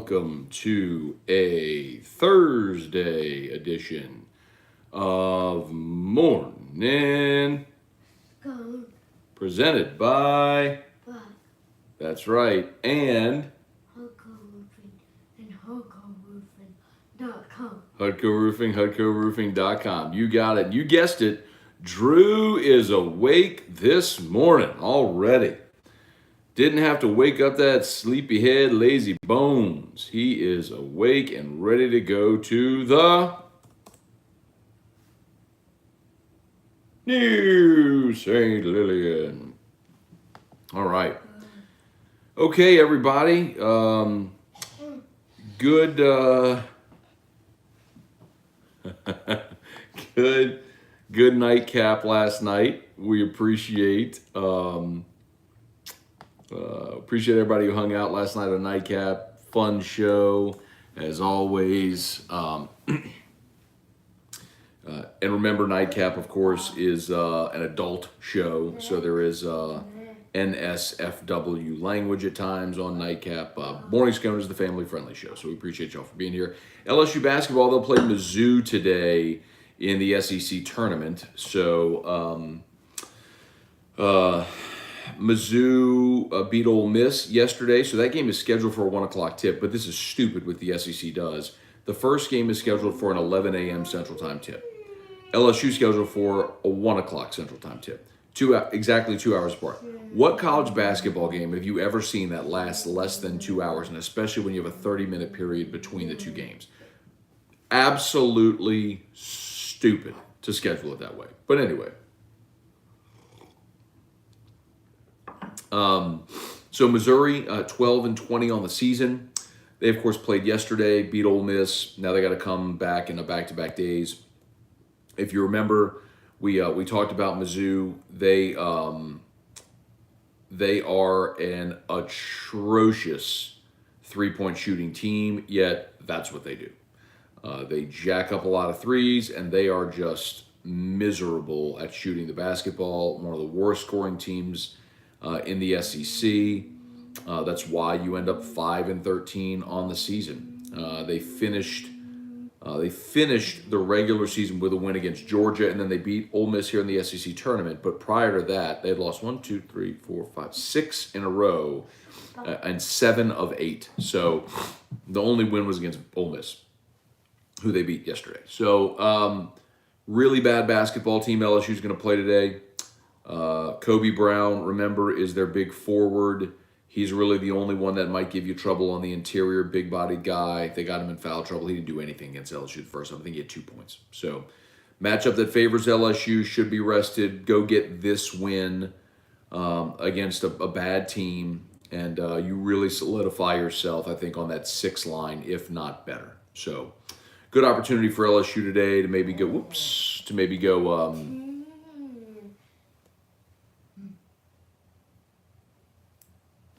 welcome to a Thursday edition of Morning Scone. Presented by, that's right, and HUDCORoofing.com. You got it. You guessed it. Drew is awake this morning already. Didn't have to wake up that sleepyhead, lazy bones. He is awake and ready to go to the New St. Lillian. All right. Okay, everybody. Good nightcap last night. We appreciate everybody who hung out last night on nightcap. Fun show as always. And remember, nightcap, of course, is an adult show, so there is NSFW language at times on nightcap. Morning Scone is the family-friendly show, so we appreciate y'all for being here. LSU basketball, they'll play MIZZOU today in the SEC tournament. So MIZZOU beat Ole Miss yesterday, so that game is scheduled for a 1 o'clock tip, but this is stupid what the SEC does. The first game is scheduled for an 11 a.m. Central Time tip. LSU scheduled for a 1 o'clock Central Time tip. Exactly 2 hours apart. What college basketball game have you ever seen that lasts less than 2 hours, and especially when you have a 30-minute period between the two games? Absolutely stupid to schedule it that way. But anyway. So Missouri, 12-20 on the season. They, of course, played yesterday, beat Ole Miss. Now they got to come back in a back-to-back days. If you remember, we talked about MIZZOU. They are an atrocious three-point shooting team, yet that's what they do. They jack up a lot of threes, and they are just miserable at shooting the basketball. One of the worst scoring teams in the SEC. That's why you end up 5-13 on the season. They finished the regular season with a win against Georgia, and then they beat Ole Miss here in the SEC tournament. But prior to that, they had lost 6 in a row, and 7 of 8. So the only win was against Ole Miss, who they beat yesterday. So really bad basketball team LSU's going to play today. Kobe Brown, remember, is their big forward. He's really the only one that might give you trouble on the interior, big-bodied guy. They got him in foul trouble. He didn't do anything against LSU the first time. I think he had 2 points. So matchup that favors LSU, should be rested. Go get this win against a bad team, and you really solidify yourself, I think, on that 6 line, if not better. So good opportunity for LSU today to maybe go,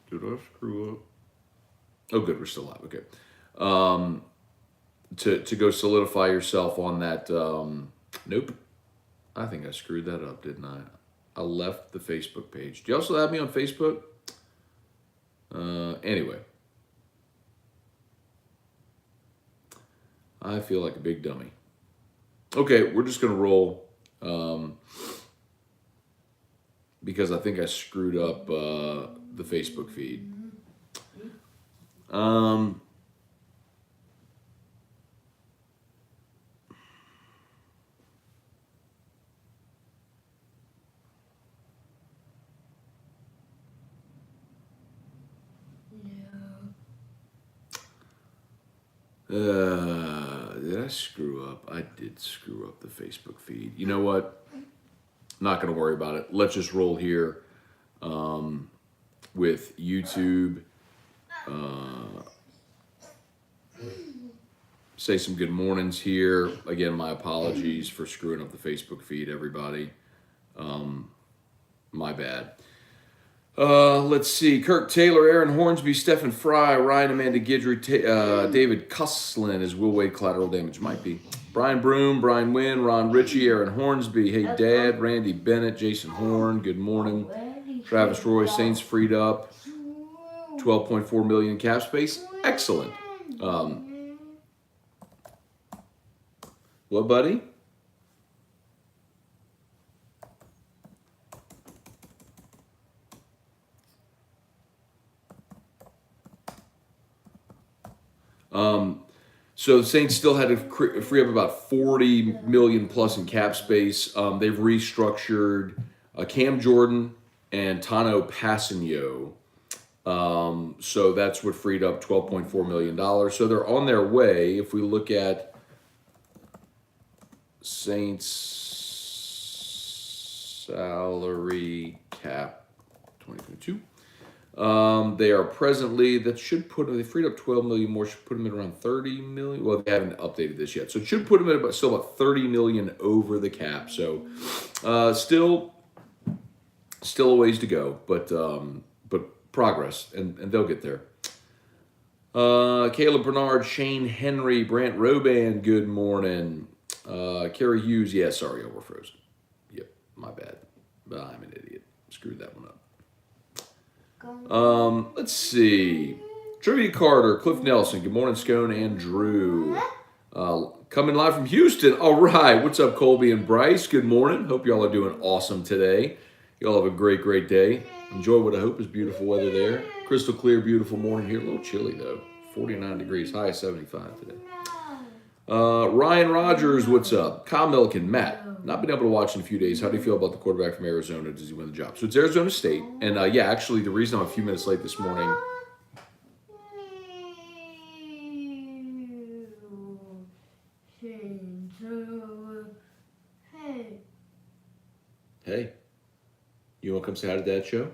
did I screw up? Oh, good. We're still live. Okay. To go solidify yourself on that. Nope. I think I screwed that up, didn't I? I left the Facebook page. Do you also have me on Facebook? Anyway. I feel like a big dummy. Okay, we're just going to roll. Because I think I screwed up the Facebook feed. Did I screw up? I did screw up the Facebook feed. You know what? Not going to worry about it. Let's just roll here with YouTube. Say some good mornings here. Again, my apologies for screwing up the Facebook feed, everybody. My bad. Let's see. Kirk Taylor, Aaron Hornsby, Stephen Fry, Ryan Amanda Guidry, David Cusslin. Is Will Wade collateral damage? Might be. Brian Broom, Brian Wynn, Ron Ritchie, Aaron Hornsby, Hey Dad, Randy Bennett, Jason Horn, good morning. Travis Roy, Saints freed up. 12.4 million cap space. Excellent. What, buddy? So the Saints still had to free up about $40 million plus in cap space. They've restructured Cam Jordan and Tano Passanio. So that's what freed up $12.4 million. So they're on their way. If we look at Saints salary cap 2022. They are presently, they freed up 12 million more, should put them at around 30 million. Well, they haven't updated this yet. So it should put them at still about 30 million over the cap. So, still a ways to go, but progress, and they'll get there. Caleb Bernard, Shane Henry, Brant Roban, good morning. Kerry Hughes, yeah, sorry, we're frozen. Yep, my bad. But I'm an idiot. Screwed that one up. Let's see. Trivia Carter, Cliff Nelson, good morning, Scone and Drew. Coming live from Houston. All right, what's up, Colby and Bryce? Good morning. Hope y'all are doing awesome today. Y'all have a great, great day. Enjoy what I hope is beautiful weather there. Crystal clear, beautiful morning here. A little chilly, though. 49 degrees, high 75 today. Ryan Rogers, what's up? Kyle Milliken, Matt, not been able to watch in a few days. How do you feel about the quarterback from Arizona? Does he win the job? So it's Arizona State. And yeah, actually, the reason I'm a few minutes late this morning. Hey, you want to come say hi to Dad's show?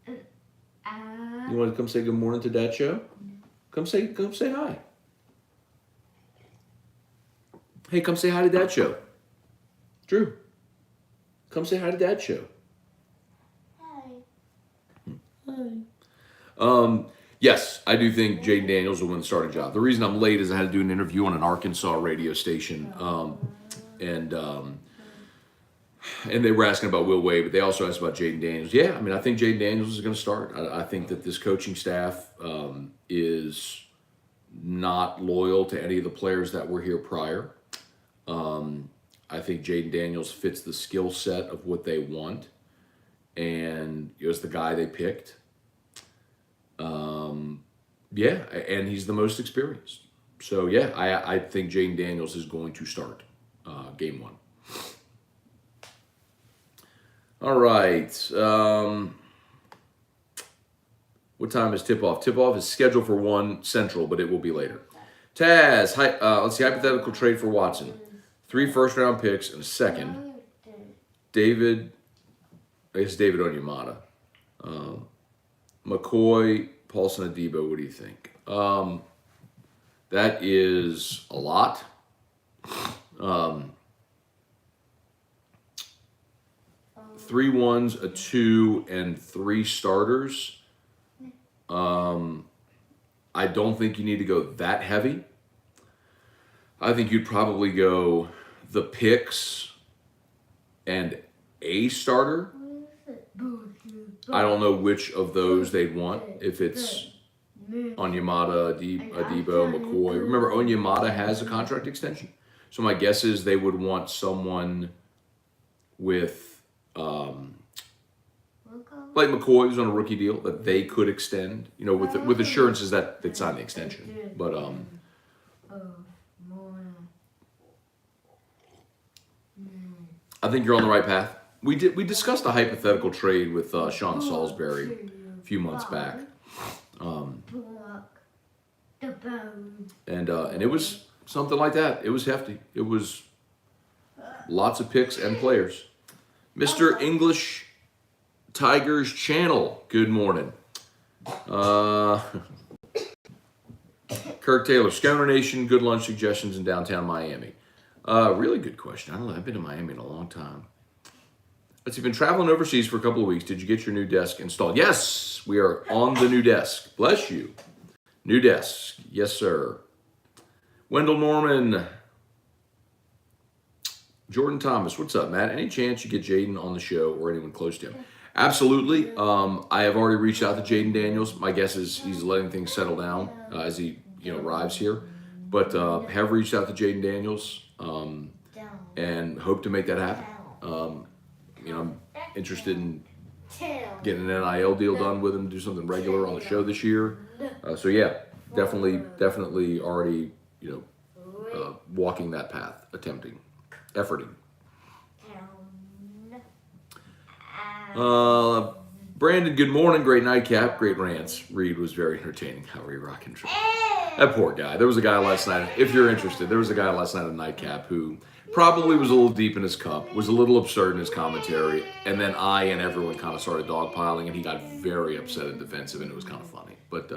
You want to come say good morning to Dad's show? Come say hi. Hey, come say hi to Dad's show. Drew, come say hi to Dad's show. Hi. Yes, I do think Jaden Daniels will win the starting job. The reason I'm late is I had to do an interview on an Arkansas radio station, and they were asking about Will Wade, but they also asked about Jaden Daniels. Yeah, I mean, I think Jaden Daniels is going to start. I think that this coaching staff is not loyal to any of the players that were here prior. I think Jaden Daniels fits the skill set of what they want, and it was the guy they picked. Yeah, and he's the most experienced. So yeah, I think Jaden Daniels is going to start game one. All right. What time is tip-off? Tip-off is scheduled for 1 Central, but it will be later. Taz, let's see, hypothetical trade for Watson. 3 first-round picks and a second. David Onyemata. McCoy, Paulson, Adebo, what do you think? That is a lot. 3 ones, a 2, and 3 starters. I don't think you need to go that heavy. I think you'd probably go the picks and a starter. I don't know which of those they'd want. If it's Onyemata, Adebo, McCoy. Remember, Onyemata has a contract extension. So my guess is they would want someone with like McCoy, who's on a rookie deal, that they could extend, with assurances that they'd sign the extension. But I think you're on the right path. We discussed a hypothetical trade with Sean Salisbury a few months back, and it was something like that. It was hefty. It was lots of picks and players. Mr. English Tigers Channel, good morning. Kirk Taylor, Scouter Nation, good lunch suggestions in downtown Miami. Really good question. I don't know. I've been to Miami in a long time. Let's see, you've been traveling overseas for a couple of weeks. Did you get your new desk installed? Yes, we are on the new desk. Bless you. New desk. Yes, sir. Wendell Norman. Jordan Thomas. What's up, Matt? Any chance you get Jaden on the show or anyone close to him? Absolutely. I have already reached out to Jaden Daniels. My guess is he's letting things settle down as he arrives here. But have reached out to Jaden Daniels and hope to make that happen. I'm interested in getting an NIL deal done with him, do something regular on the show this year. So yeah, definitely already walking that path, efforting. Brandon, good morning. Great nightcap. Great rants. Reed was very entertaining. How are you rocking? That poor guy. There was a guy last night, if you're interested, there was a guy last night at nightcap who probably was a little deep in his cup, was a little absurd in his commentary, and then I and everyone kind of started dogpiling, and he got very upset and defensive, and it was kind of funny. But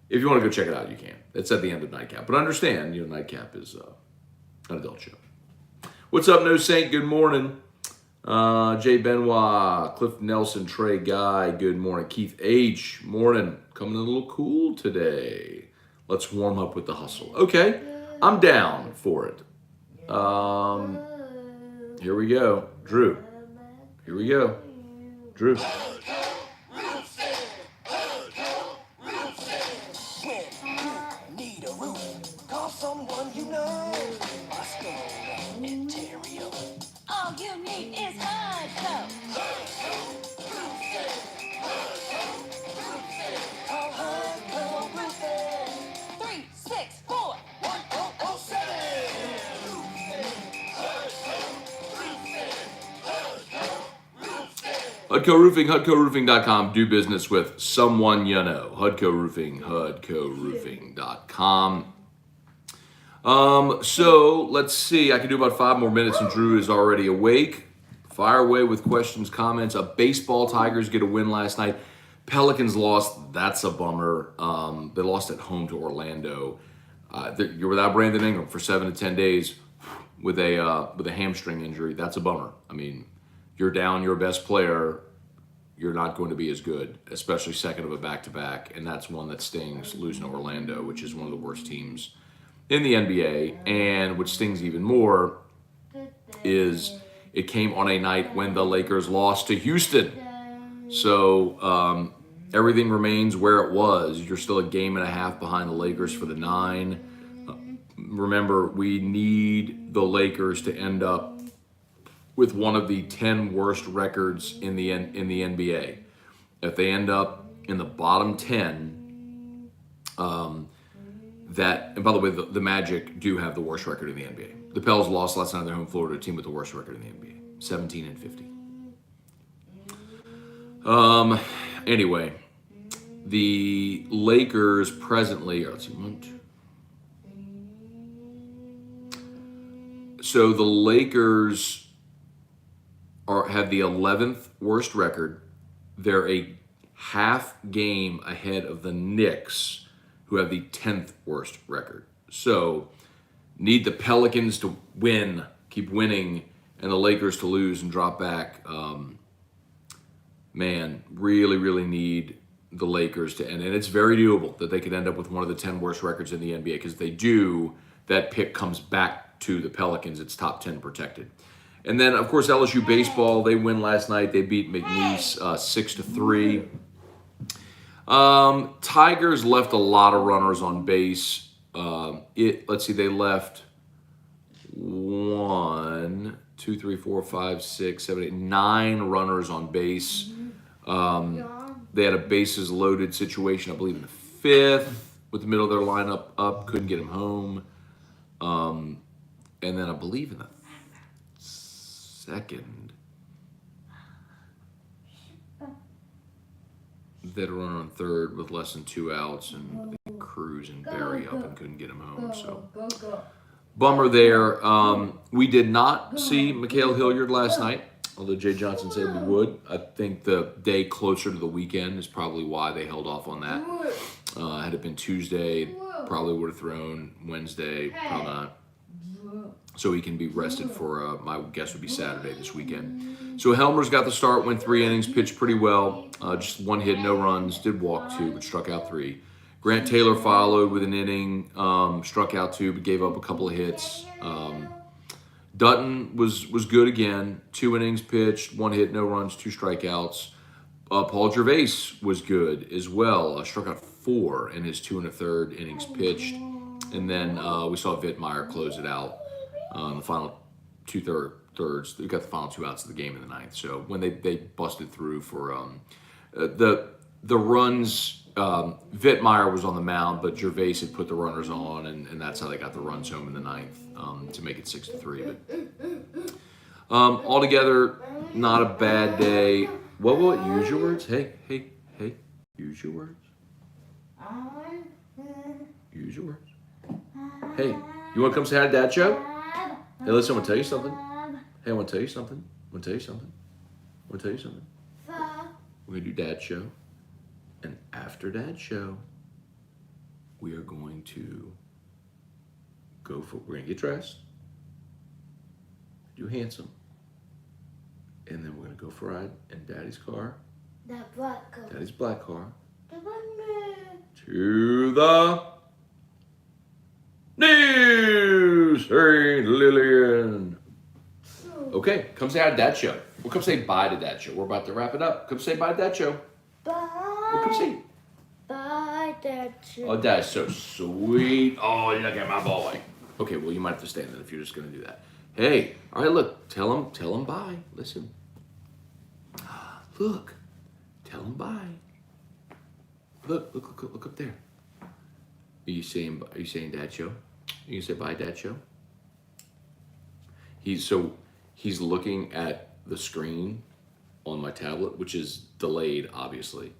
if you want to go check it out, you can. It's at the end of nightcap. But understand, nightcap is an adult show. What's up, No Saint? Good morning. Jay Benoit, Cliff Nelson, Trey Guy, good morning. Keith H, morning. Coming in a little cool today. Let's warm up with the hustle. Okay, I'm down for it. Here we go. Drew. Here we go. Drew. Need a roof, call someone you know. Scone interior. All you need is HUD. Call HUD Roofing. 364 1007. HUDCO Roofing, HUDCORoofing.com. Do business with someone you know. HUDCO Roofing, HUDCORoofing.com. So let's see. I can do about 5 more minutes, and Drew is already awake. Fire away with questions, comments. Baseball Tigers get a win last night. Pelicans lost. That's a bummer. They lost at home to Orlando. You're without Brandon Ingram for 7 to 10 days with a hamstring injury. That's a bummer. I mean, you're down your best player. You're not going to be as good, especially second of a back-to-back, and that's one that stings, losing to Orlando, which is one of the worst teams in the NBA. And what stings even more is it came on a night when the Lakers lost to Houston. So everything remains where it was. You're still a game and a half behind the Lakers for the 9. Remember, we need the Lakers to end up with one of the 10 worst records in the NBA. If they end up in the bottom 10, and by the way, the Magic do have the worst record in the NBA. The Pels lost last night on their home floor to a team with the worst record in the NBA, 17-50. Anyway, the Lakers presently, let's see, so the Lakers have the 11th worst record. They're a half game ahead of the Knicks, who have the 10th worst record. So need the Pelicans to win, keep winning, and the Lakers to lose and drop back. Really need the Lakers to end. And it's very doable that they could end up with one of the 10 worst records in the NBA, because if they do, that pick comes back to the Pelicans. It's top 10 protected. And then, of course, LSU baseball, they win last night. They beat McNeese 6-3. Tigers left a lot of runners on base. Let's see, they left 9 runners on base. They had a bases loaded situation, I believe, in the 5th, with the middle of their lineup up, couldn't get him home. And then I believe in the 2nd, they had a runner on 3rd with less than 2 outs, and I think Cruz and Barry up and couldn't get him home. So bummer there. We did not see Mikhail Hilliard last night, although Jay Johnson said we would. I think the day closer to the weekend is probably why they held off on that. Had it been Tuesday, probably would have thrown. Wednesday, probably not. So he can be rested for, my guess would be Saturday this weekend. So Helmer's got the start, went 3 innings, pitched pretty well. Just 1 hit, no runs, did walk 2, but struck out 3. Grant Taylor followed with an inning, struck out 2, but gave up a couple of hits. Dutton was good again, 2 innings pitched, 1 hit, no runs, 2 strikeouts. Paul Gervais was good as well, struck out 4 in his 2 1/3 innings pitched. And then we saw Vittmeyer close it out the final 2/3. We got the final 2 outs of the game in the 9th. So when they busted through for the runs, Vittmeyer was on the mound, but Gervais had put the runners on, and that's how they got the runs home in the 9th to make it 6-3. But altogether, not a bad day. What will it? Use your words? Hey, use your words. Use your words. Hey, you want to come say hi to Dad Show? Hey, listen, I want to tell you something. Hey, I want to tell you something. We're going to do Dad Show. And after Dad Show, we are going to we're going to get dressed, do handsome, and then we're going to go for a ride in Daddy's car. That black car. Daddy's black car. The one To the New St. Lillian. Okay, come say hi to Dad Show. We'll come say bye to Dad Show. We're about to wrap it up. Come say bye to Dad Show. Bye. We'll come say. Bye, Dad Show. Oh, Dad's so sweet. Oh, look at my boy. Okay, well, you might have to stand then if you're just going to do that. Hey, all right, look. Tell him bye. Listen. Look. Tell him bye. Look up there. Are you saying Dad Show? You can say bye, Dad Show. He's looking at the screen on my tablet, which is delayed, obviously,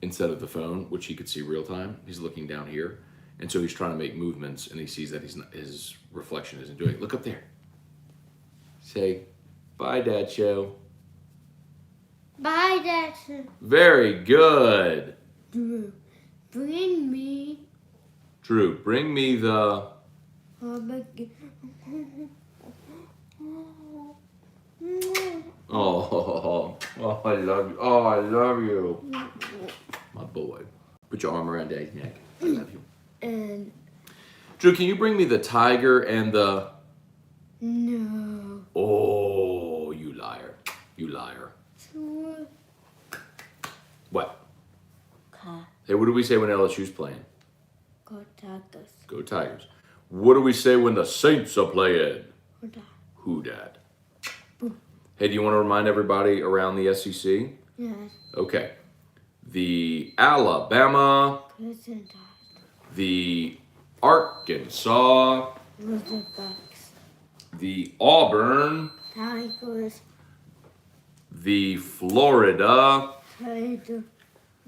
instead of the phone, which he could see real time. He's looking down here, and so he's trying to make movements, and he sees that his reflection isn't doing it. Look up there. Say bye, Dad Show. Bye, Dad Show. Very good. Drew, bring me. Drew, bring me the. Oh, I love you. Oh, I love you. My boy. Put your arm around Daddy's neck. I love you. And Drew, can you bring me the tiger and the... no. Oh, you liar. You liar. What? Hey, what do we say when LSU's playing? Go Tigers. Go Tigers. What do we say when the Saints are playing? Who dat? Hey, do you want to remind everybody around the SEC? Yes. Okay. The Alabama, Listen, the Arkansas, Razorbacks. the Auburn, Tigers. the Florida, Tiger.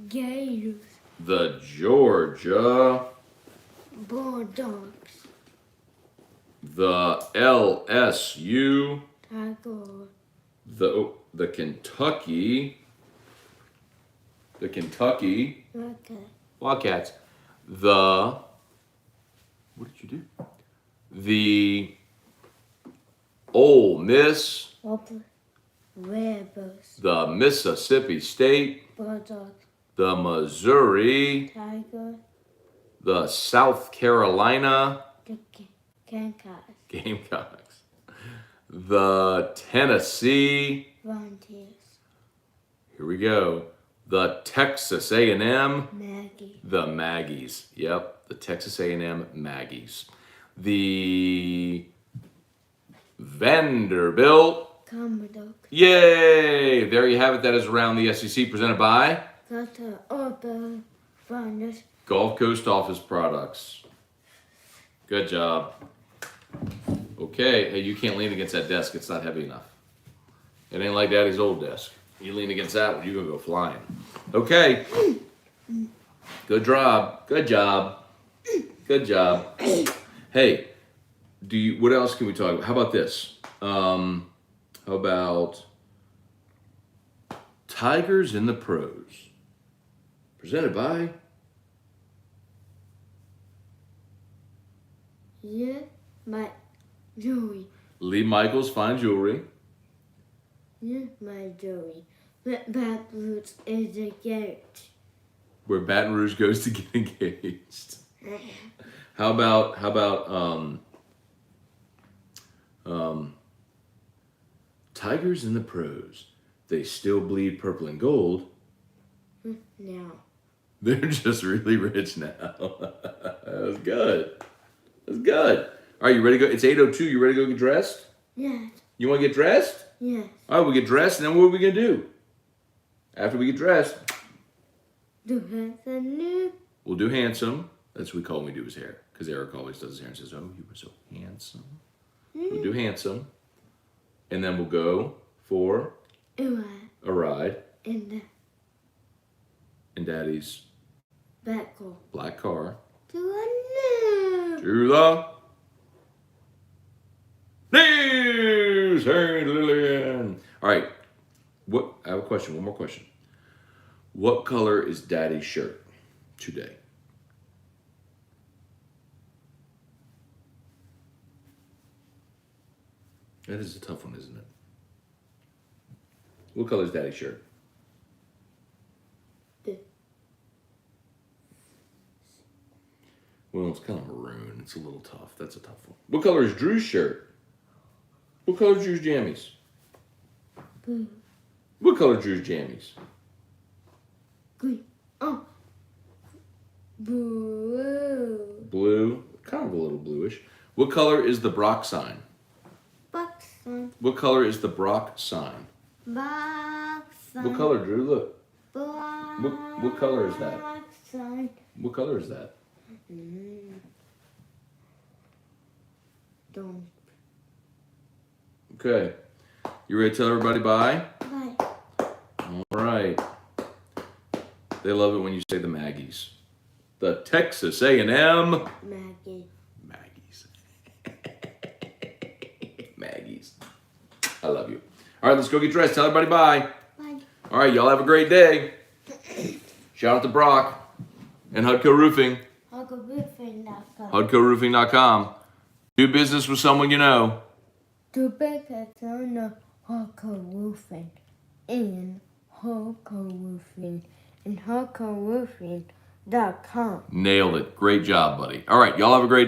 Gators. the Georgia, Bulldogs. the LSU, Tiger. the Kentucky, Okay. Wildcats, what did you do? The Ole Miss, Rebels. the Mississippi State, Bulldogs. the Missouri, Tiger. the South Carolina The Gamecocks. Gamecocks, the Tennessee, Volunteers. here we go, the Texas A&M, Maggie. the Maggies. Yep, the Texas A&M Maggies. The Vanderbilt. Commodore. Yay! There you have it. That is Around the SEC presented by Got the Urban Runners. Gulf Coast Office Products. Good job. Okay, hey, you can't lean against that desk. It's not heavy enough. It ain't like Daddy's old desk. You lean against that one, you're going to go flying. Okay. Good job. Good job. Good job. Hey, what else can we talk about? How about this? How about Tigers in the Pros? Presented by... Yeah, my jewelry. Lee Michaels Fine Jewelry. Yeah, my jewelry. But Baton Rouge is engaged. Where Baton Rouge goes to get engaged. How about Tigers in the Pros? They still bleed purple and gold. Now. They're just really rich now. That was good. That's good. All right, you ready to go? It's 8:02. You ready to go get dressed? Yes. You want to get dressed? Yes. All right, we get dressed, and then what are we going to do? After we get dressed, Do handsome new. we'll do handsome. That's what we call when we do his hair. Because Eric always does his hair and says, oh, you were so handsome. We'll do handsome. And then we'll go for a ride In the in Daddy's back hole. black car. To a new. To the news. Hey, Lillian. All right. I have a question. One more question. What color is Daddy's shirt today? That is a tough one, isn't it? What color is Daddy's shirt? Well, it's kind of maroon. It's a little tough. That's a tough one. What color is Drew's shirt? What color is Drew's jammies? Blue. What color is Drew's jammies? Green. Oh. Blue. Blue. Kind of a little bluish. What color is the Brock sign? Box sign. What color is the Brock sign? Box sign. What color, Drew? Look. Box What color is that? sign. What color is that? Don't. Okay. You ready to tell everybody bye? Bye. All right. They love it when you say the Maggies. The Texas A&M Maggie. Maggies. Maggies. I love you. All right, let's go get dressed. Tell everybody bye. Bye. All right, y'all have a great day. Shout out to Brock and Hudco Roofing. HudcoRoofing.com. HudcoRoofing.com. Do business with someone you know. To pick on the Hudco Roofing and Hudco Roofing and HudcoRoofing.com. Nailed it. Great job, buddy. All right, y'all have a great day.